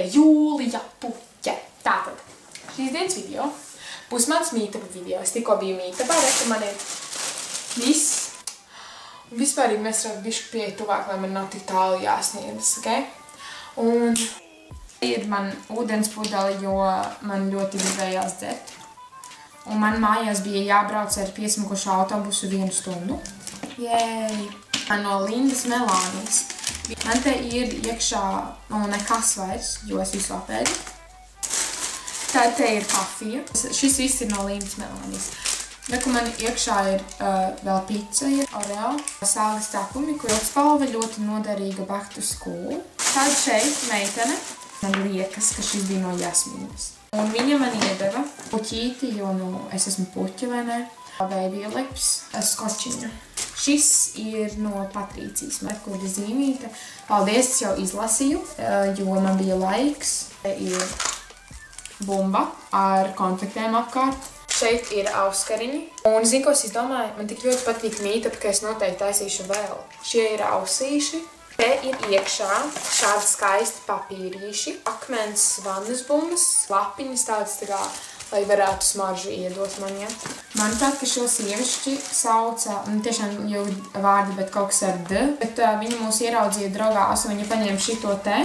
te Jūlija Puķe. Tātad, šīs dienas video būs mans mītapa video. Es tikko biju mītapā, rekomendēt viss. Un vispārīgi mēs varam bišķi pieeja tuvāk, lai man nav tik tālu jāsniedzas, ok? Un ir man ūdens pudeli, jo man ļoti gribējās dzert. Un man mājās bija jābrauc ar piesmukušu autobusu 1 stundu. Jēj! Man no Lindas Melānijas. Man te ir iekšā nekas vairs, jo es visu apēdu. Tad te ir kafija. Šis viss ir no Lindas Melānijas. Reku man iekšā ir vēl pizza, ir Oreo, sāles cepumi, kurpspalva, ļoti noderīga back to school. Tad šeit meitene. Man liekas, ka šis bija no Jasmīnas. Un viņa man iedeva puķīti, jo es esmu puķi, vai ne? Baby lips, skočiņu. Šis ir no Patrīcijas Merkūra zīmīte. Paldies, es jau izlasīju, jo man bija laiks. Te ir bumba ar konfektēm apkārt. Šeit ir auskariņi. Un zinu, ko es izdomāju? Man tik ļoti patīk mītapa, ka es noteikti taisīšu vēl. Šie ir ausīši. Te ir iekšā šādi skaisti papīrīši, akmens vannas bumbas, lapiņas tādas tā kā, lai varētu smaržu iedot man, ja. Manuprāt, ka šo sievišķi sauca, tiešām jau vārdi, bet kaut kas ar D, bet viņi mūs ieraudzīja draugās un viņi paņēma šito te,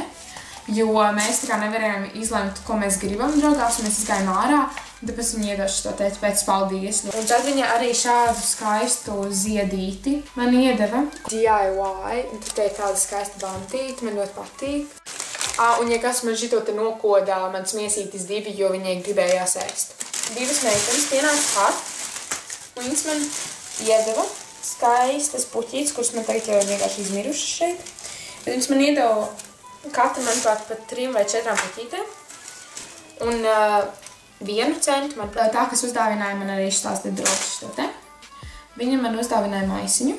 jo mēs tā kā nevarējām izlemt, ko mēs gribam draugās, un mēs izgājām ārā. Tāpēc viņa iedošu to teicu pēc paldies. Un tad viņa arī šādu skaistu ziedīti man iedeva. DIY. Un tad te ir tāda skaista bantīte. Man ļoti patīk. Un ja kas man šito te nokodā, mans miesītis 2, jo viņai gribējās ēst. 2 meitenes pienāca klāt. Un viņas man iedeva skaistas puķītes, kuras man tagad jau ir vienkārši izmirušas šeit. Bet viņas man iedeva katru, manuprāt, pat 3 vai 4 puķītēm. Un 1 centu. Tā, kas uzdāvināja man arī šitās te drošas šo te. Viņa man uzdāvināja maisiņu.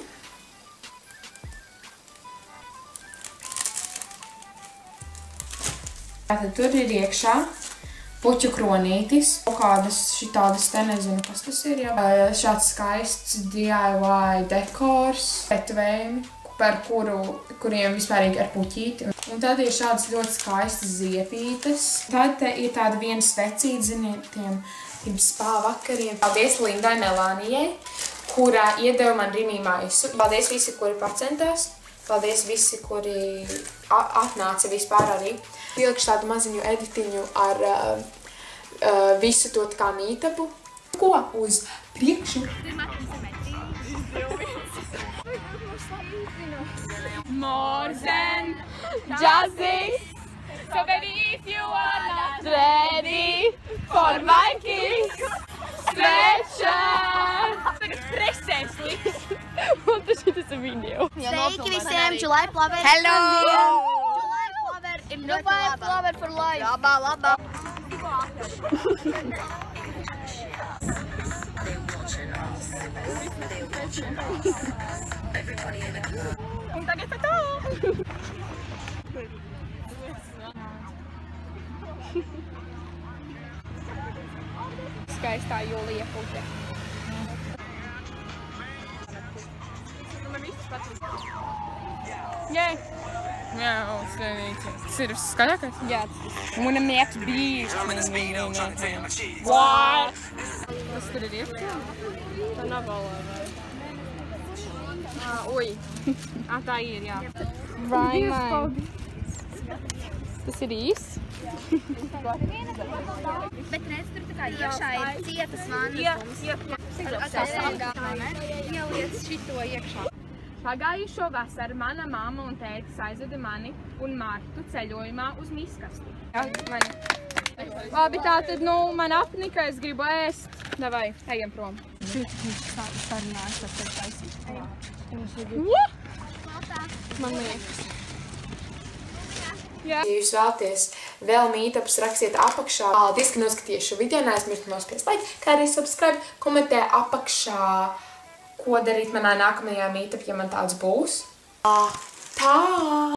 Tātad tur ir iekšā puķu kronītis. Kaut kādas šitādas te, nezinu, kas tas ir. Šāds skaists DIY dekors, petvēmi, par kuriem vispārīgi ar puķīti. Un tad ir šādas ļoti skaistas ziepītes. Tad te ir tāda viena svecīte, ziniet, tiem spā vakariem. Paldies Lindai Melānijai, kurā iedeva man Rimī maisu. Paldies visi, kuri pacentās. Paldies visi, kuri atnāca vispār arī. Ielikšu tādu maziņu editiņu ar visu to tā kā mītapu. Ko? Uz priekšu. More than just this. So baby, if you are not ready for my kiss, sweatshirt. Tagad presēs liks. Man tas šitas ir video. Sveiki visiem, July Flower. Hello! July Flower ir ļoti laba. Flower for life. Labā. Un tagad tā! Skaistā Jūlija Puķe. Jā. Jā, skanīgs. Tas ir skaļākais? Jā. Un mietu bīši. What? Kas tur ir iekšā? Tā nav balā, vai? Oi. Tā ir, jā. Raimai. Tas ir īsts? Bet redz, tur tā kā iekšā ir cietas vannas bumbas. Ieliec šito iekšā. Pagājušo vasaru mana mamma un tētis aizveda mani un Martu ceļojumā uz miskasti. Labi, tātad, man apnika, es gribu ēst. Davai, ejam prom. Sarunājas ar tevi taisīt. Man liekas. Ja jūs vēlaties vēl mītapas, rakstiet apakšā. Paldies, ka noskatījies šo video. Neaizmirst nospiest like, kā arī subscribe. Komentē apakšā, ko darīt manā nākamajā mītapā, ja man tāds būs. Tā!